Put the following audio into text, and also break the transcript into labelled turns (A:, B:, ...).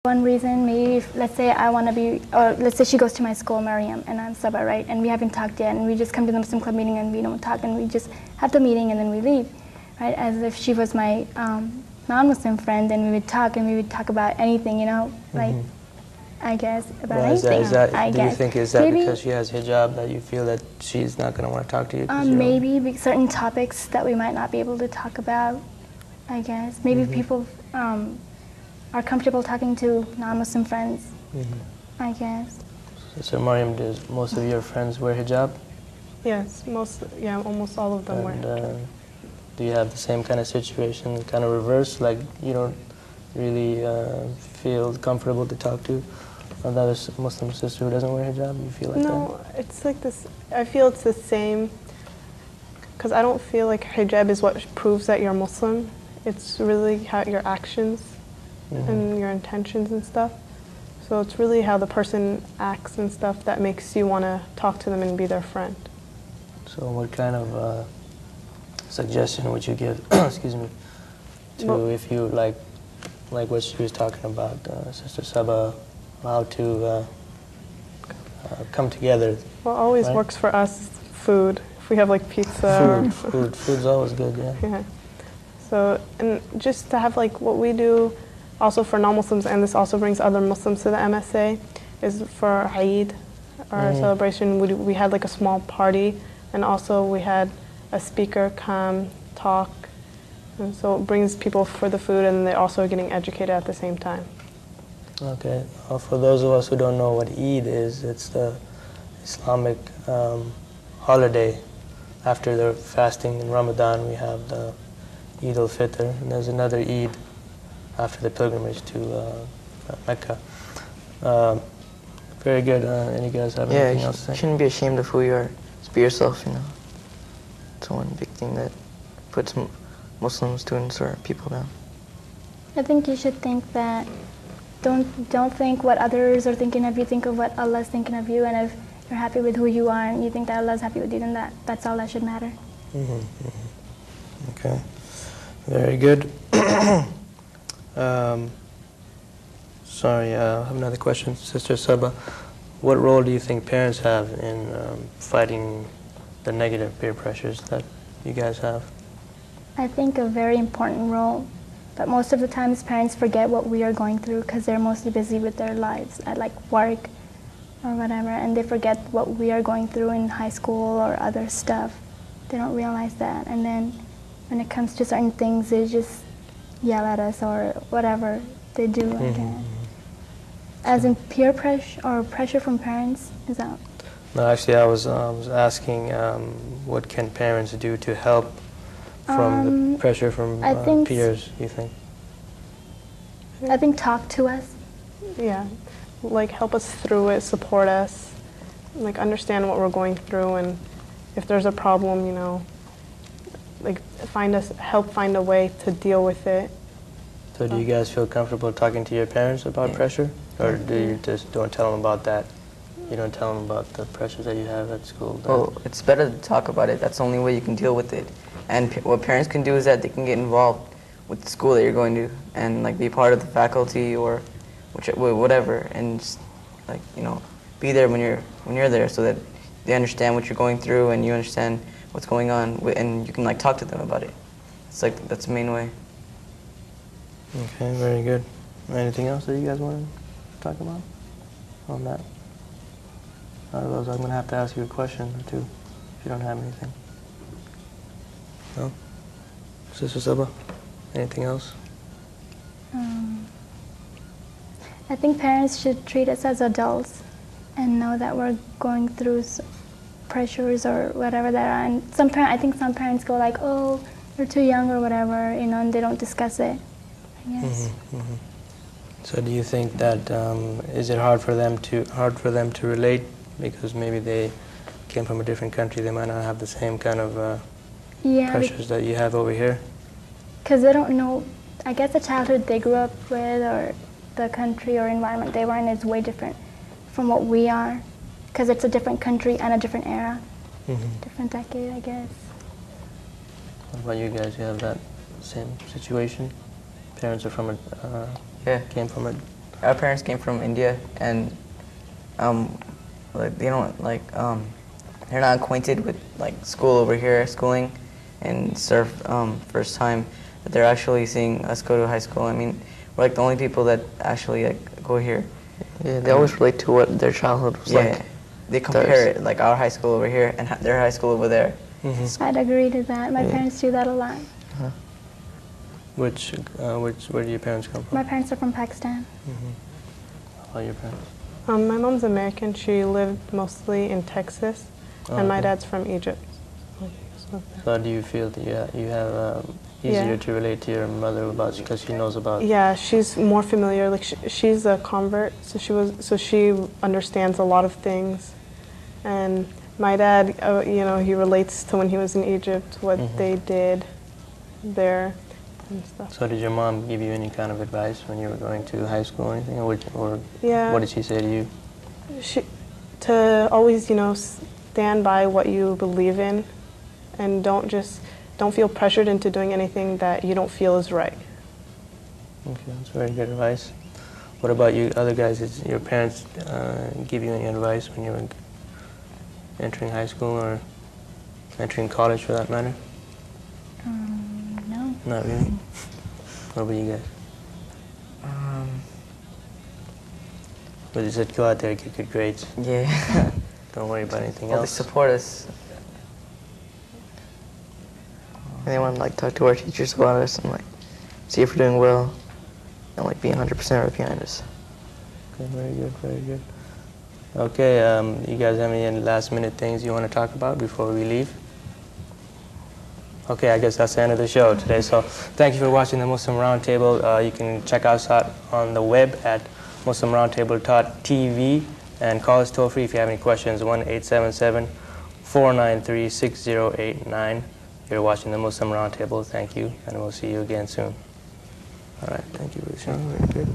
A: One reason, maybe if, let's say I want to be, or let's say she goes to my school, Mariam, and I'm Sabah, right? And we haven't talked yet, and we just come to the Muslim club meeting and we don't talk, and we just have the meeting and then we leave, right? As if she was my non-Muslim friend, and we would talk about anything, you know, like, I guess, about anything.
B: Do you think is that maybe, because she has hijab that you feel that she's not going to want to talk to you?
A: Maybe certain topics that we might not be able to talk about, I guess. Maybe people are comfortable talking to non-Muslim friends, I guess.
B: So Mariam, does most of your friends wear hijab?
C: Yes, almost all of them wear.
B: Do you have the same kind of situation, kind of reverse, like you don't really feel comfortable to talk to another Muslim sister who doesn't wear hijab? You feel like that?
C: No, it's like this. I feel it's the same, because I don't feel like hijab is what proves that you're Muslim. It's really how your actions and your intentions and stuff. So it's really how the person acts and stuff that makes you want to talk to them and be their friend.
B: So what kind of suggestion would you give, excuse me, to if you like what she was talking about, Sister Sabah, how to come together?
C: What always works for us is food. If we have like pizza.
B: Food's always good, yeah.
C: So, and just to have like what we do also for non-Muslims, and this also brings other Muslims to the MSA, is for Eid, our celebration, we had like a small party, and also we had a speaker come, talk, and so it brings people for the food, and they also are getting educated at the same time.
B: Okay, well, for those of us who don't know what Eid is, it's the Islamic holiday. After the fasting in Ramadan, we have the Eid al-Fitr, and there's another Eid after the pilgrimage to Mecca. Very good. Any guys have anything else to say?
D: You shouldn't be ashamed of who you are. Just be yourself, you know. It's one big thing that puts Muslim students or people down.
A: I think you should think that, don't think what others are thinking of you, think of what Allah is thinking of you, and if you're happy with who you are and you think that Allah is happy with you, then that's all that should matter.
B: Okay, very good. Sorry, I have another question. Sister Sabah, what role do you think parents have in fighting the negative peer pressures that you guys have?
A: I think a very important role, but most of the times parents forget what we are going through because they're mostly busy with their lives at like work or whatever, and they forget what we are going through in high school or other stuff. They don't realize that, and then when it comes to certain things, they just yell at us or whatever they do. I guess. As in peer pressure or pressure from parents, is that?
B: No, actually, I was asking what can parents do to help from the pressure from peers, you think?
A: I think talk to us.
C: Yeah, like help us through it, support us, like understand what we're going through, and if there's a problem, you know, like help find a way to deal with it.
B: So do you guys feel comfortable talking to your parents about pressure? Or do you just don't tell them about that? You don't tell them about the pressures that you have at school?
D: Well, it's better to talk about it. That's the only way you can deal with it. And what parents can do is that they can get involved with the school that you're going to and like be part of the faculty or whatever, and just, like, you know, be there when you're there so that they understand what you're going through and you understand what's going on, and you can like talk to them about it. It's like that's the main way.
B: Okay, very good. Anything else that you guys want to talk about on that? Otherwise, I'm going to have to ask you a question or two if you don't have anything. No? Sister Sabah, anything else?
A: I think parents should treat us as adults and know that we're going through pressures or whatever that are. And I think some parents go like, oh, you're too young or whatever, you know, and they don't discuss it. Yes.
B: So do you think that is it hard for them to relate because maybe they came from a different country, they might not have the same kind of pressures that you have over here?
A: Because they don't know, I guess the childhood they grew up with or the country or environment they were in is way different from what we are, because it's a different country and a different era, different decade, I guess.
B: What about you guys? You have that same situation? Parents are from came from a
D: our parents came from India, and like they don't they're not acquainted with like school over here, schooling, and it's their first time that they're actually seeing us go to high school. I mean, we're like the only people that actually like go here.
E: Yeah, they always relate to what their childhood was
D: Yeah,
E: like.
D: they compare it like our high school over here and their high school over there.
A: I'd agree to that. My
E: Yeah.
A: parents do that a lot.
B: Where do your parents come from?
A: My parents are from Pakistan.
B: How about your parents?
C: My mom's American. She lived mostly in Texas, and my
B: okay.
C: dad's from Egypt.
B: So do you feel that you have easier
C: Yeah.
B: to relate to your mother about because she knows about?
C: Yeah, she's more familiar. Like she's a convert, so she understands a lot of things. And my dad, you know, he relates to when he was in Egypt, what they did there and stuff.
B: So did your mom give you any kind of advice when you were going to high school or anything, or
C: Yeah.
B: what did she say to you?
C: To always, you know, stand by what you believe in, and don't feel pressured into doing anything that you don't feel is right.
B: Okay, that's very good advice. What about you other guys? Did your parents give you any advice when you were entering high school or entering college for that matter?
A: No.
B: Not really. What about you guys? But they said go out there, get good grades.
D: Yeah.
B: Don't worry about anything
D: Well, they
B: else.
D: support us.
E: And they want to like talk to our teachers about us and like see if we're doing well and like be 100% right behind us.
B: Okay, very good, very good. Okay, you guys have any last minute things you want to talk about before we leave? Okay, I guess that's the end of the show today. So thank you for watching the Muslim Roundtable. You can check us out on the web at muslimroundtable.tv and call us toll free if you have any questions, 1-877-493-6089. You're watching the Muslim Roundtable. Thank you, and we'll see you again soon. All right, thank you for the show. Very good.